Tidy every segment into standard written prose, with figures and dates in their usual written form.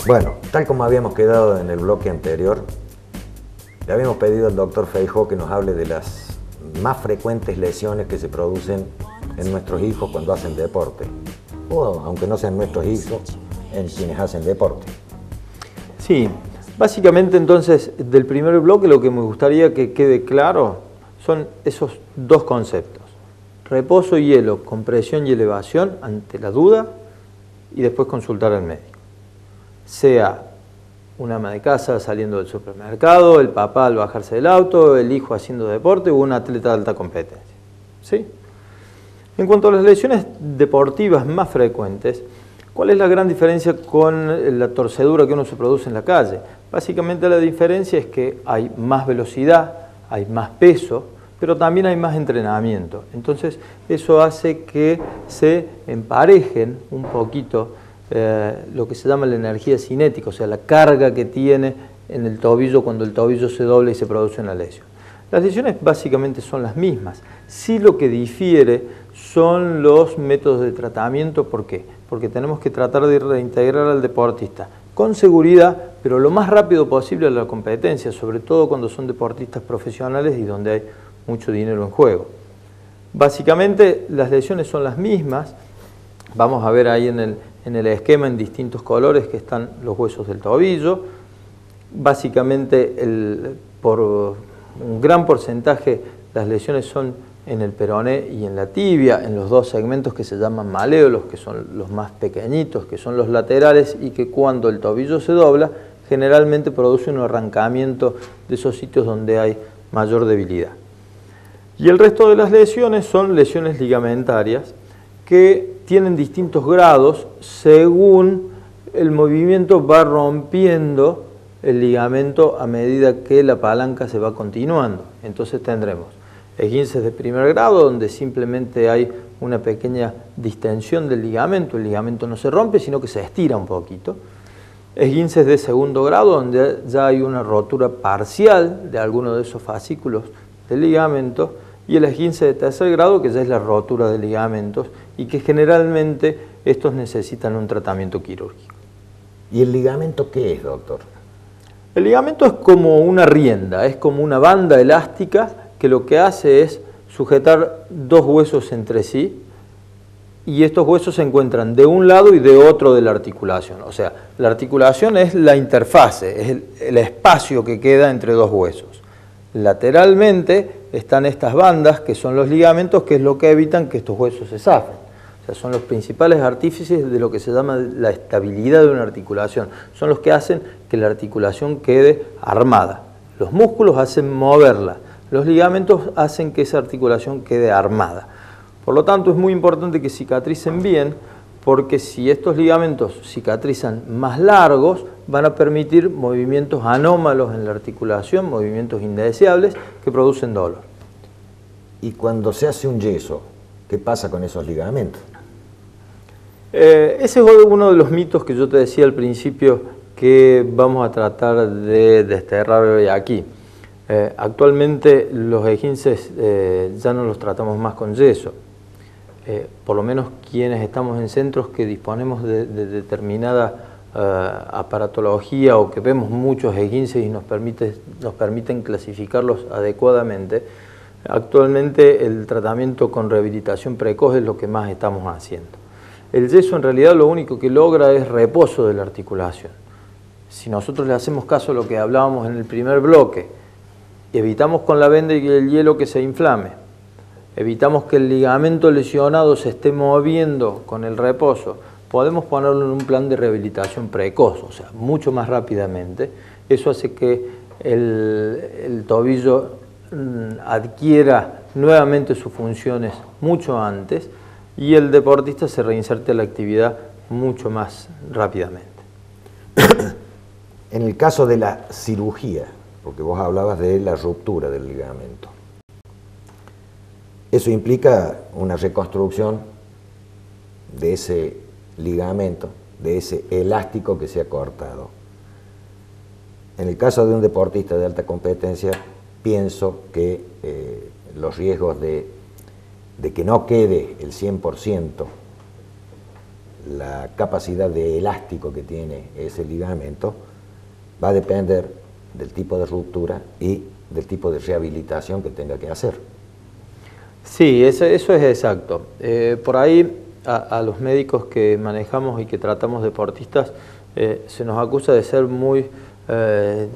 Bueno, tal como habíamos quedado en el bloque anterior, le habíamos pedido al doctor Feijó que nos hable de las más frecuentes lesiones que se producen en nuestros hijos cuando hacen deporte, o aunque no sean nuestros hijos, en quienes hacen deporte. Sí, básicamente entonces del primer bloque lo que me gustaría que quede claro son esos dos conceptos: reposo y hielo, compresión y elevación ante la duda, y después consultar al médico. Sea una ama de casa saliendo del supermercado, el papá al bajarse del auto, el hijo haciendo deporte o un atleta de alta competencia. ¿Sí? En cuanto a las lesiones deportivas más frecuentes, ¿cuál es la gran diferencia con la torcedura que uno se produce en la calle? Básicamente la diferencia es que hay más velocidad, hay más peso, pero también hay más entrenamiento. Entonces eso hace que se emparejen un poquito lo que se llama la energía cinética, o sea, la carga que tiene en el tobillo cuando el tobillo se dobla y se produce una lesión. Las lesiones básicamente son las mismas. Sí, lo que difiere son los métodos de tratamiento. ¿Por qué? Porque tenemos que tratar de reintegrar al deportista con seguridad, pero lo más rápido posible a la competencia, sobre todo cuando son deportistas profesionales y donde hay mucho dinero en juego. Básicamente las lesiones son las mismas. Vamos a ver ahí en el esquema en distintos colores que están los huesos del tobillo. Básicamente por un gran porcentaje las lesiones son en el peroné y en la tibia, en los dos segmentos que se llaman maléolos, que son los más pequeñitos, que son los laterales, y que cuando el tobillo se dobla generalmente produce un arrancamiento de esos sitios donde hay mayor debilidad. Y el resto de las lesiones son lesiones ligamentarias que tienen distintos grados según el movimiento va rompiendo el ligamento a medida que la palanca se va continuando. Entonces tendremos esguinces de primer grado, donde simplemente hay una pequeña distensión del ligamento, el ligamento no se rompe, sino que se estira un poquito. Esguinces de segundo grado, donde ya hay una rotura parcial de alguno de esos fascículos del ligamento, y el esguince de tercer grado, que ya es la rotura de ligamentos, y que generalmente estos necesitan un tratamiento quirúrgico. ¿Y el ligamento qué es, doctor? El ligamento es como una rienda, es como una banda elástica que lo que hace es sujetar dos huesos entre sí, y estos huesos se encuentran de un lado y de otro de la articulación. O sea, la articulación es la interfase, es el espacio que queda entre dos huesos. Lateralmente están estas bandas que son los ligamentos, que es lo que evitan que estos huesos se zafen. O sea, son los principales artífices de lo que se llama la estabilidad de una articulación. Son los que hacen que la articulación quede armada. Los músculos hacen moverla. Los ligamentos hacen que esa articulación quede armada. Por lo tanto, es muy importante que cicatricen bien, porque si estos ligamentos cicatrizan más largos, van a permitir movimientos anómalos en la articulación, movimientos indeseables que producen dolor. Y cuando se hace un yeso, ¿qué pasa con esos ligamentos? Ese es uno de los mitos que yo te decía al principio que vamos a tratar de desterrar hoy aquí. Actualmente los esguinces ya no los tratamos más con yeso. Por lo menos quienes estamos en centros que disponemos de determinada aparatología, o que vemos muchos esguinces y nos permiten clasificarlos adecuadamente, actualmente el tratamiento con rehabilitación precoz es lo que más estamos haciendo. El yeso en realidad lo único que logra es reposo de la articulación. Si nosotros le hacemos caso a lo que hablábamos en el primer bloque, evitamos con la venda y el hielo que se inflame, evitamos que el ligamento lesionado se esté moviendo con el reposo, podemos ponerlo en un plan de rehabilitación precoz, o sea, mucho más rápidamente. Eso hace que el tobillo adquiera nuevamente sus funciones mucho antes y el deportista se reinserte a la actividad mucho más rápidamente. En el caso de la cirugía, porque vos hablabas de la ruptura del ligamento, eso implica una reconstrucción de ese ligamento, de ese elástico que se ha cortado. En el caso de un deportista de alta competencia, pienso que los riesgos de que no quede el 100% la capacidad de elástico que tiene ese ligamento va a depender del tipo de ruptura y del tipo de rehabilitación que tenga que hacer. Sí, eso es exacto. Por ahí a los médicos que manejamos y que tratamos deportistas se nos acusa de ser de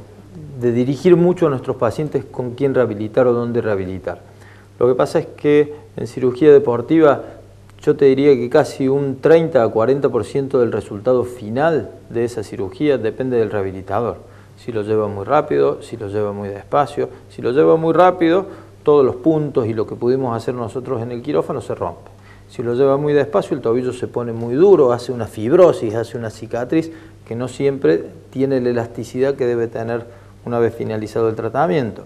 dirigir mucho a nuestros pacientes con quién rehabilitar o dónde rehabilitar. Lo que pasa es que en cirugía deportiva yo te diría que casi un 30 a 40% del resultado final de esa cirugía depende del rehabilitador. Si lo lleva muy rápido, si lo lleva muy despacio. Si lo lleva muy rápido, todos los puntos y lo que pudimos hacer nosotros en el quirófano se rompe. Si lo lleva muy despacio, el tobillo se pone muy duro, hace una fibrosis, hace una cicatriz que no siempre tiene la elasticidad que debe tener una vez finalizado el tratamiento.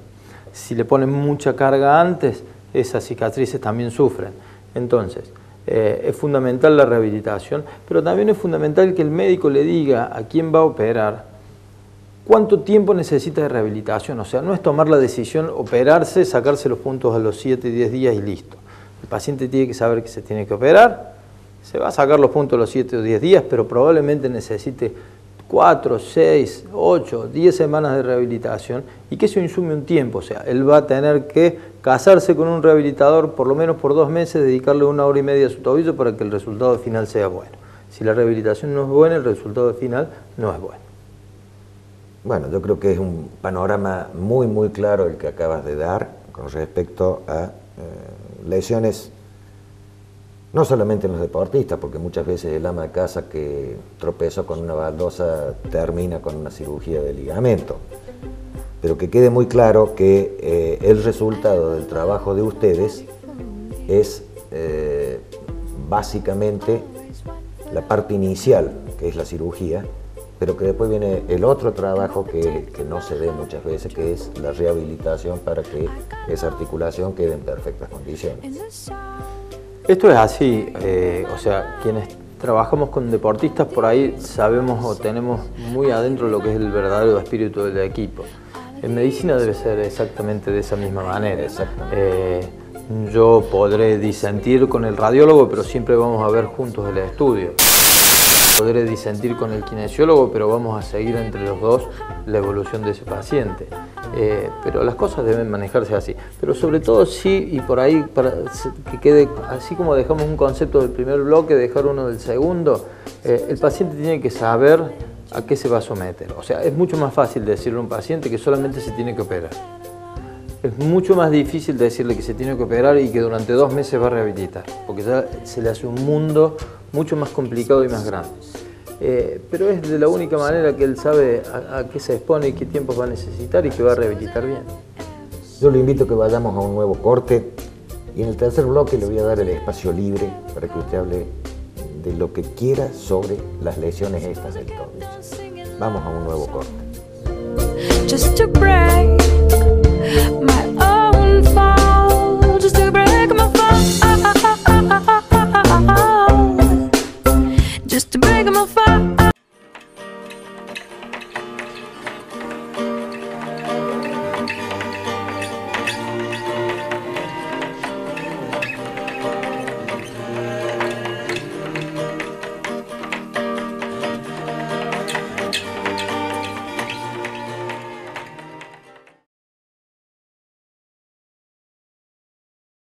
Si le ponen mucha carga antes, esas cicatrices también sufren. Entonces, es fundamental la rehabilitación, pero también es fundamental que el médico le diga a quién va a operar cuánto tiempo necesita de rehabilitación. O sea, no es tomar la decisión, operarse, sacarse los puntos a los 7, 10 días y listo. El paciente tiene que saber que se tiene que operar, se va a sacar los puntos a los 7 o 10 días, pero probablemente necesite 4, 6, 8, 10 semanas de rehabilitación y que eso insume un tiempo. O sea, él va a tener que casarse con un rehabilitador por lo menos por 2 meses, dedicarle 1 hora y media a su tobillo para que el resultado final sea bueno. Si la rehabilitación no es buena, el resultado final no es bueno. Bueno, yo creo que es un panorama muy, muy claro el que acabas de dar con respecto a lesiones, no solamente en los deportistas, porque muchas veces el ama de casa que tropezó con una baldosa termina con una cirugía de ligamento, pero que quede muy claro que el resultado del trabajo de ustedes es básicamente la parte inicial, que es la cirugía, pero que después viene el otro trabajo que no se ve muchas veces, que es la rehabilitación para que esa articulación quede en perfectas condiciones. Esto es así, o sea, quienes trabajamos con deportistas por ahí sabemos o tenemos muy adentro lo que es el verdadero espíritu del equipo. En medicina debe ser exactamente de esa misma manera. Yo podré disentir con el radiólogo, pero siempre vamos a ver juntos el estudio. Podré disentir con el kinesiólogo, pero vamos a seguir entre los dos la evolución de ese paciente. Pero las cosas deben manejarse así. Pero sobre todo sí, y por ahí para que quede, así como dejamos un concepto del primer bloque, dejar uno del segundo, el paciente tiene que saber a qué se va a someter. O sea, es mucho más fácil decirle a un paciente que solamente se tiene que operar. Es mucho más difícil decirle que se tiene que operar y que durante 2 meses va a rehabilitar, porque ya se le hace un mundo mucho más complicado y más grande. Pero es de la única manera que él sabe a qué se expone y qué tiempo va a necesitar y que va a rehabilitar bien. Yo le invito a que vayamos a un nuevo corte y en el tercer bloque le voy a dar el espacio libre para que usted hable de lo que quiera sobre las lesiones estas del tobillo. Vamos a un nuevo corte.